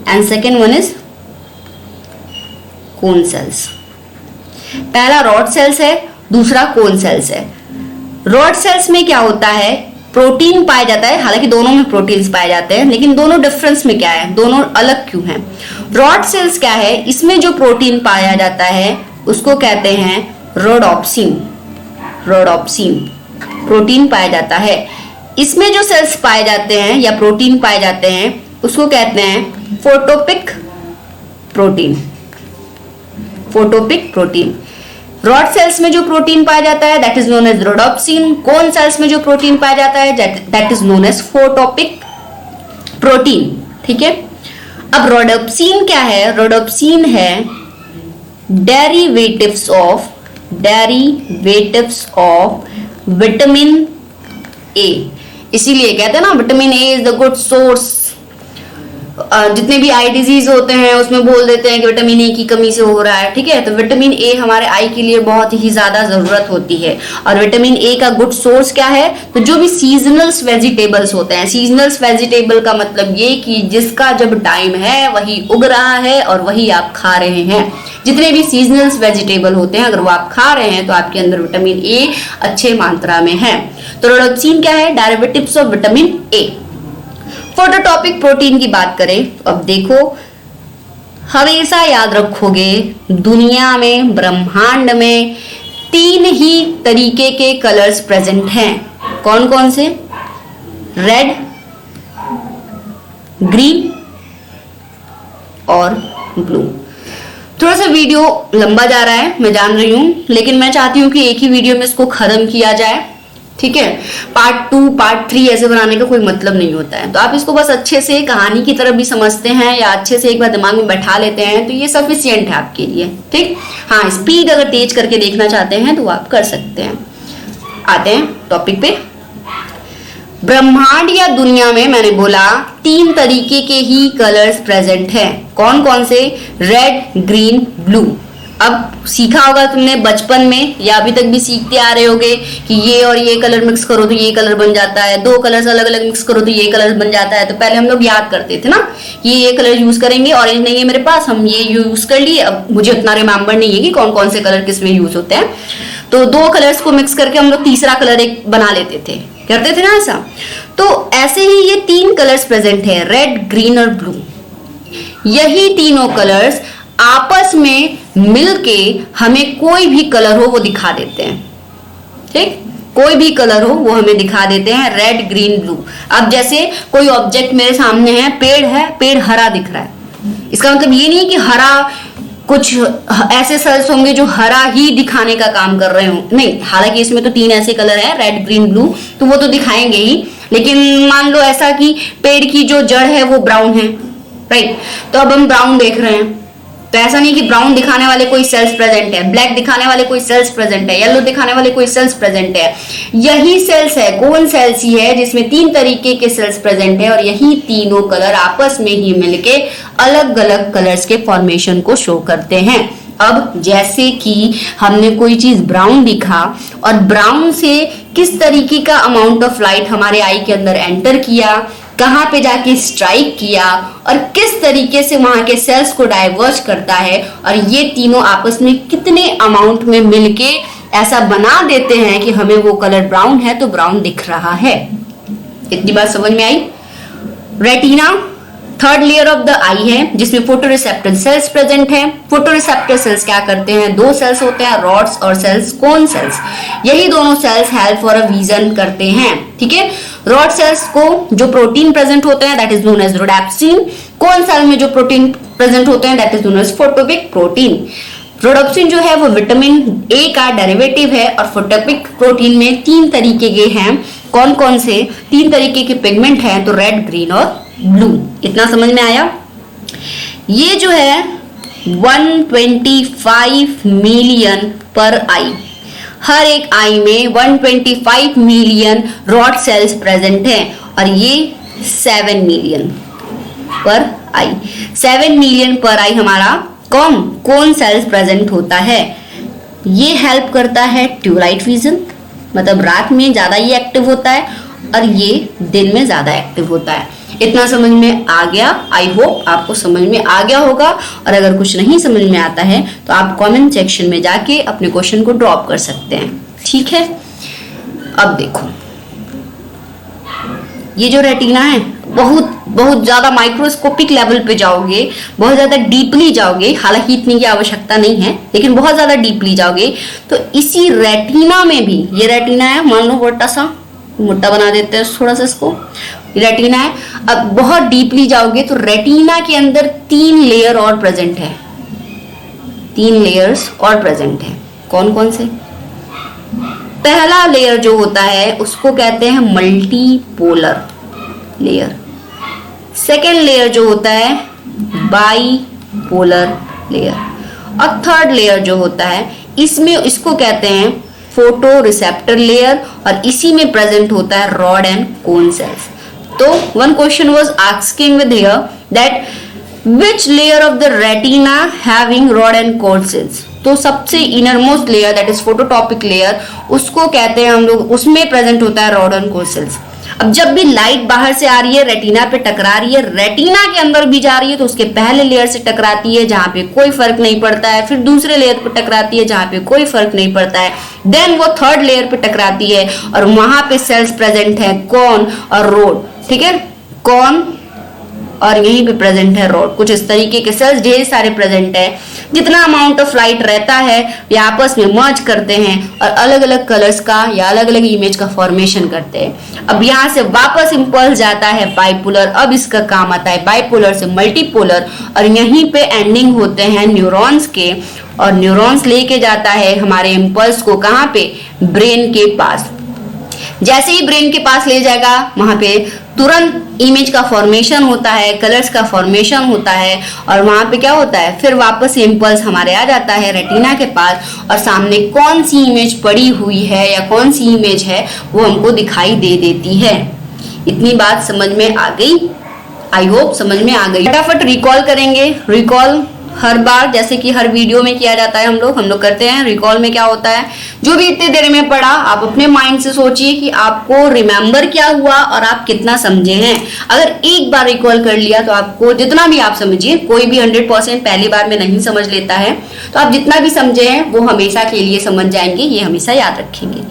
and second one is cone cells. पहला रॉड सेल्स है, दूसरा कोन सेल्स है। रॉड सेल्स में क्या होता है? प्रोटीन पाया जाता है, हालांकि दोनों में प्रोटीन्स पाए जाते हैं, लेकिन दोनों डिफरेंस में क्या है? दोनों अलग क्यों हैं? रॉड सेल्स क्या है? इसमें जो प्रोटीन पाया जाता है उसको कहते हैं रोडोप्सिन। रोडोप्सिन प्रोटीन पाया जाता है। इसमें जो सेल्स पाए जाते हैं या प्रोटीन पाए जाते हैं उसको कहते हैं photopic protein. Photopic protein. Rod cells में जो प्रोटीन पाया जाता है that is known as rhodopsin. Cone cells में जो प्रोटीन पाया जाता है that is known as photopic protein, ठीक है। अब रोडोप्सिन क्या है? रोडोप्सिन है डेरिवेटिव्स ऑफ विटामिन ए। इसीलिए कहते हैं ना vitamin A is the good source जितने भी आई डिजीज होते हैं उसमें बोल देते हैं कि विटामिन ए की कमी से हो रहा है, ठीक है। तो विटामिन ए हमारे आई के लिए बहुत ही ज्यादा जरूरत होती है। और विटामिन ए का गुड सोर्स क्या है, तो जो भी सीजनल्स वेजिटेबल्स होते हैं, सीजनल्स वेजिटेबल का मतलब ये कि जिसका जब टाइम है वही उग रहा है और वही आप खा रहे हैं। जितने भी सीजनल्स वेजिटेबल होते हैं अगर वो आप खा रहे हैं तो आपके अंदर विटामिन ए अच्छे मात्रा में है। तो रोडोप्सिन क्या है, derivatives of vitamin A. Phototopic protein की बात करें तो अब देखो, हमेशा याद रखोगे दुनिया में, ब्रह्मांड में 3 ही तरीके के कलर्स प्रेजेंट हैं। कौन कौन से, रेड, ग्रीन और ब्लू। थोड़ा सा वीडियो लंबा जा रहा है मैं जान रही हूं, लेकिन मैं चाहती हूं कि एक ही वीडियो में इसको खत्म किया जाए, ठीक है। पार्ट 2 पार्ट 3 ऐसे बनाने का कोई मतलब नहीं होता है। तो आप इसको बस अच्छे से कहानी की तरफ भी समझते हैं या अच्छे से एक बार दिमाग में बैठा लेते हैं तो ये सफिशियंट है आपके लिए, ठीक। हाँ, स्पीड अगर तेज करके देखना चाहते हैं तो आप कर सकते हैं। आते हैं टॉपिक पे। ब्रह्मांड या दुनिया में मैंने बोला 3 तरीके के ही कलर्स प्रेजेंट हैं। कौन कौन से, रेड, ग्रीन, ब्लू। अब सीखा होगा तुमने बचपन में या अभी तक भी सीखते आ रहे होगे कि ये और ये कलर मिक्स करो तो ये कलर बन जाता है, 2 कलर्स अलग अलग मिक्स करो तो ये कलर बन जाता है। तो पहले हम लोग याद करते थे ना, ये कलर यूज करेंगे, ऑरेंज नहीं है मेरे पास, हम ये यूज कर लिए। अब मुझे उतना रिमेम्बर नहीं है कि कौन कौन से कलर किस में यूज होते हैं। तो 2 कलर्स को मिक्स करके हम लोग तीसरा कलर एक बना लेते थे, करते थे ना ऐसा। तो ऐसे ही ये 3 कलर्स प्रेजेंट है, रेड, ग्रीन और ब्लू। यही तीनों कलर्स आपस में मिलके हमें कोई भी कलर हो वो दिखा देते हैं, ठीक। कोई भी कलर हो वो हमें दिखा देते हैं, रेड, ग्रीन, ब्लू। अब जैसे कोई ऑब्जेक्ट मेरे सामने है, पेड़ हरा दिख रहा है, इसका मतलब ये नहीं कि हरा, कुछ ऐसे सेल्स होंगे जो हरा ही दिखाने का काम कर रहे हो, नहीं। हालांकि इसमें तो 3 ऐसे कलर है, रेड, ग्रीन, ब्लू, तो वो तो दिखाएंगे ही। लेकिन मान लो ऐसा कि पेड़ की जो जड़ है वो ब्राउन है, राइट। तो अब हम ब्राउन देख रहे हैं, तो ऐसा नहीं कि ब्राउन दिखाने वाले कोई सेल्स प्रेजेंट है, ब्लैक दिखाने वाले कोई सेल्स प्रेजेंट है, येलो दिखाने वाले कोई सेल्स प्रेजेंट है। यही सेल्स है, कौन सेल्स ही है जिसमें 3 तरीके के सेल्स प्रेजेंट है और यही तीनों कलर आपस में ही मिलके अलग अलग कलर्स के फॉर्मेशन को शो करते हैं। अब जैसे कि हमने कोई चीज ब्राउन दिखा और ब्राउन से किस तरीके का अमाउंट ऑफ लाइट हमारे आई के अंदर एंटर किया, कहां पे जाके स्ट्राइक किया और किस तरीके से वहां के सेल्स को डाइवर्ज करता है, और ये तीनों आपस में कितने अमाउंट में मिलके ऐसा बना देते हैं कि हमें वो कलर ब्राउन है तो ब्राउन दिख रहा है। इतनी बात समझ में आई। Retina 3rd layer of the eye है जिसमें फोटोरिसेप्टर सेल्स प्रेजेंट है। फोटोरिसेप्टर सेल्स क्या करते हैं, 2 सेल्स होते हैं, रॉड्स और सेल्स, कोन सेल्स। यही दोनों cells help for a vision करते हैं, ठीक है। रॉड सेल्स को जो प्रोटीन प्रेजेंट होते हैं that is known as rhodopsin. Cone cell में जो प्रोटीन प्रेजेंट होते हैं that is known as photopic protein. Rhodopsin जो है वो विटामिन ए का डेरिवेटिव है और फोटोपिक प्रोटीन में 3 तरीके के हैं। कौन कौन से 3 तरीके के पिगमेंट हैं, तो रेड, ग्रीन और ब्लू। इतना समझ में आया। ये जो है 125 मिलियन पर आई, हर एक आई में 125 मिलियन रॉड सेल्स प्रेजेंट हैं और ये 7 मिलियन पर आई, 7 मिलियन पर आई हमारा कौन सेल्स प्रेजेंट होता है। ये हेल्प करता है ट्यूबलाइट विजन, मतलब रात में ज्यादा ये एक्टिव होता है और ये दिन में ज्यादा एक्टिव होता है। इतना समझ में आ गया, आई होप आपको समझ में आ गया होगा। और अगर कुछ नहीं समझ में आता है तो आप कमेंट सेक्शन में जाके अपने क्वेश्चन को ड्रॉप कर सकते हैं, ठीक है। अब देखो, ये जो रेटिना है बहुत ज्यादा माइक्रोस्कोपिक लेवल पे जाओगे, बहुत ज्यादा डीपली जाओगे, हालांकि इतनी की आवश्यकता नहीं है लेकिन बहुत ज्यादा डीपली जाओगे तो इसी रेटिना में भी, ये रेटिना है, मान लो मोटा बना देते हैं थोड़ा सा इसको, रेटिना है। अब बहुत डीपली जाओगे तो रेटिना के अंदर 3 लेयर और प्रेजेंट है, 3 लेयर्स और प्रेजेंट है। कौन कौन से? पहला लेयर जो होता है उसको कहते हैं मल्टीपोलर लेयर। सेकेंड लेयर जो होता है बाईपोलर लेयर। और थर्ड लेयर जो होता है इसको कहते हैं फोटो रिसेप्टर लेयर और इसी में प्रेजेंट होता है रॉड एंड कोन सेल्स। तो one question was asking with here that which layer of the retina having rod and cone cells. तो सबसे inner most layer that is phototopic layer, उसको कहते हैं हम लोग, उसमें प्रेजेंट होता है रॉड एंड कोन सेल्स। अब जब भी लाइट बाहर से आ रही है, रेटिना पे टकरा रही है, रेटिना के अंदर भी जा रही है, तो उसके पहले लेयर से टकराती है जहां पे कोई फर्क नहीं पड़ता है, फिर दूसरे लेयर पे टकराती है जहां पे कोई फर्क नहीं पड़ता है, देन वो थर्ड लेयर पे टकराती है और वहां पे सेल्स प्रेजेंट है कॉन और रोड। ठीक है, कॉन और यहीं पे प्रेजेंट है रॉड। कुछ इस तरीके के सेल्स ढेर सारे प्रेजेंट है। जितना अमाउंट ऑफ लाइट रहता है ये आपस में मर्ज करते हैं और अलग अलग कलर्स का या अलग अलग इमेज का फॉर्मेशन करते हैं। अब यहाँ से वापस इंपल्स जाता है बाइपोलर, अब इसका काम आता है बाइपोलर से मल्टीपोलर और यहीं पे एंडिंग होते हैं न्यूरॉन्स के, और न्यूरॉन्स लेके जाता है हमारे इंपल्स को कहाँ पे, ब्रेन के पास। जैसे ही ब्रेन के पास ले जाएगा वहां पे तुरंत इमेज का फॉर्मेशन होता है, कलर्स का फॉर्मेशन होता है और वहां पे क्या होता है, फिर वापस इंपल्स हमारे आ जाता है रेटिना के पास और सामने कौन सी इमेज पड़ी हुई है या कौन सी इमेज है वो हमको दिखाई दे देती है। इतनी बात समझ में आ गई? आई होप समझ में आ गई। फटाफट रिकॉल करेंगे। रिकॉल हर बार जैसे कि हर वीडियो में किया जाता है, हम लोग करते हैं। रिकॉल में क्या होता है, जो भी इतने देर में पढ़ा आप अपने माइंड से सोचिए कि आपको रिमेंबर क्या हुआ और आप कितना समझे हैं। अगर एक बार रिकॉल कर लिया तो आपको जितना भी आप समझिए, कोई भी 100% पहली बार में नहीं समझ लेता है, तो आप जितना भी समझे हैं वो हमेशा के लिए समझ जाएंगे, ये हमेशा याद रखेंगे।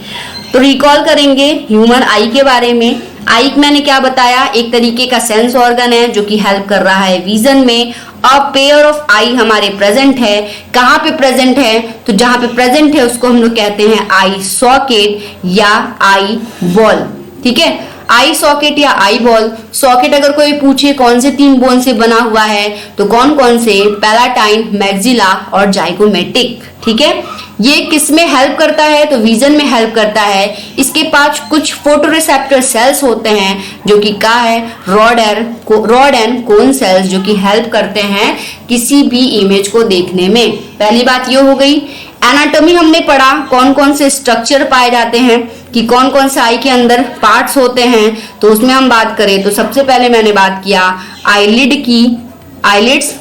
तो रिकॉल करेंगे ह्यूमन आई के बारे में। आई मैंने क्या बताया, एक तरीके का सेंस ऑर्गन है जो कि हेल्प कर रहा है विजन में। अब पेयर ऑफ आई हमारे प्रेजेंट है, कहाँ पे प्रेजेंट है, तो जहां पे प्रेजेंट है उसको हम लोग कहते हैं आई सॉकेट या आई बॉल। ठीक है, आई सॉकेट या आई बॉल। सॉकेट अगर कोई पूछे कौन से 3 बोन से बना हुआ है, तो कौन कौन से, पैलाटाइन, मैक्सिला और जाइगोमेटिक। ठीक है, ये किस में हेल्प करता है, तो विजन में हेल्प करता है। इसके पास कुछ फोटोरिसेप्टर सेल्स होते हैं जो कि क्या है, रॉड एंड कोन सेल्स, जो कि हेल्प करते हैं किसी भी इमेज को देखने में। पहली बात ये हो गई। एनाटॉमी हमने पढ़ा, कौन कौन से स्ट्रक्चर पाए जाते हैं, कि कौन कौन से आई के अंदर पार्ट्स होते हैं, तो उसमें हम बात करें तो सबसे पहले मैंने बात किया आईलिड की, eyelids,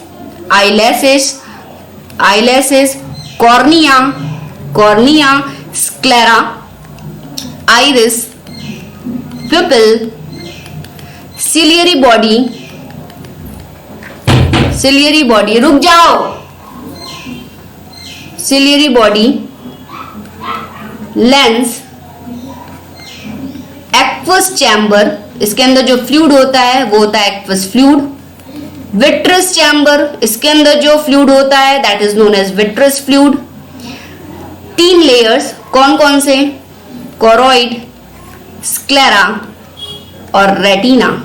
eyelashes, cornea, sclera, iris, प्यूपिल, ciliary body, रुक जाओ, ciliary body, lens, aqueous chamber, इसके अंदर जो फ्लूइड होता है वो होता है एक्वस फ्लूइड। विट्रस चैम्बर, इसके अंदर जो फ्लूइड होता है that is known as vitreous fluid. 3 layers कौन कौन से, कोरोइड, स्क्लेरा और रेटिना।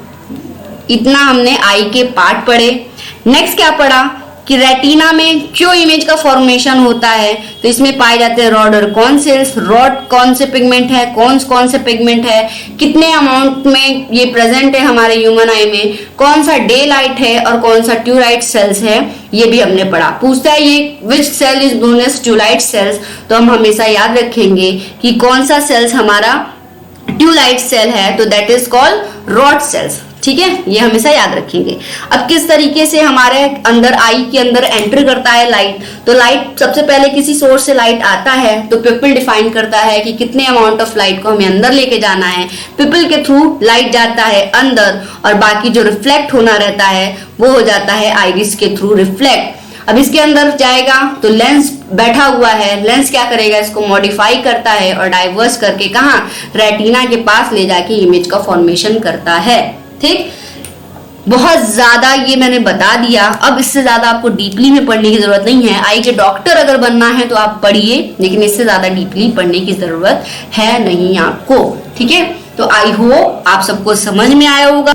इतना हमने आई के पार्ट पढ़े। नेक्स्ट क्या पढ़ा कि रेटिना में क्यों इमेज का फॉर्मेशन होता है, तो इसमें पाए जाते हैं रॉड और कॉन सेल्स। रॉड कौन से पिगमेंट है, कौन से पिगमेंट है, कितने अमाउंट में ये प्रेजेंट है हमारे ह्यूमन आई में, कौन सा डे लाइट है और कौन सा ट्यूलाइट सेल्स है, ये भी हमने पढ़ा। पूछता है ये which cell is known as twilight cells, तो हम हमेशा याद रखेंगे कि कौन सा सेल्स हमारा ट्यूलाइट सेल है, तो that is called rod sales. ठीक है, ये हमेशा याद रखेंगे। अब किस तरीके से हमारे अंदर आई के अंदर एंटर करता है लाइट, तो लाइट सबसे पहले किसी सोर्स से लाइट आता है तो पिपल डिफाइन करता है कि कितने अमाउंट ऑफ लाइट को हमें अंदर लेके जाना है। पिपल के थ्रू लाइट जाता है अंदर और बाकी जो रिफ्लेक्ट होना रहता है वो हो जाता है आइरिस के थ्रू रिफ्लेक्ट। अब इसके अंदर जाएगा तो लेंस बैठा हुआ है, लेंस क्या करेगा, इसको मॉडिफाई करता है और डाइवर्स करके कहाँ, रेटिना के पास ले जाके इमेज का फॉर्मेशन करता है। ठीक, बहुत ज्यादा ये मैंने बता दिया। अब इससे ज्यादा आपको डीपली में पढ़ने की जरूरत नहीं है। आई के डॉक्टर अगर बनना है तो आप पढ़िए, लेकिन इससे ज्यादा डीपली पढ़ने की जरूरत है नहीं आपको। ठीक है, तो आई होप आप सबको समझ में आया होगा।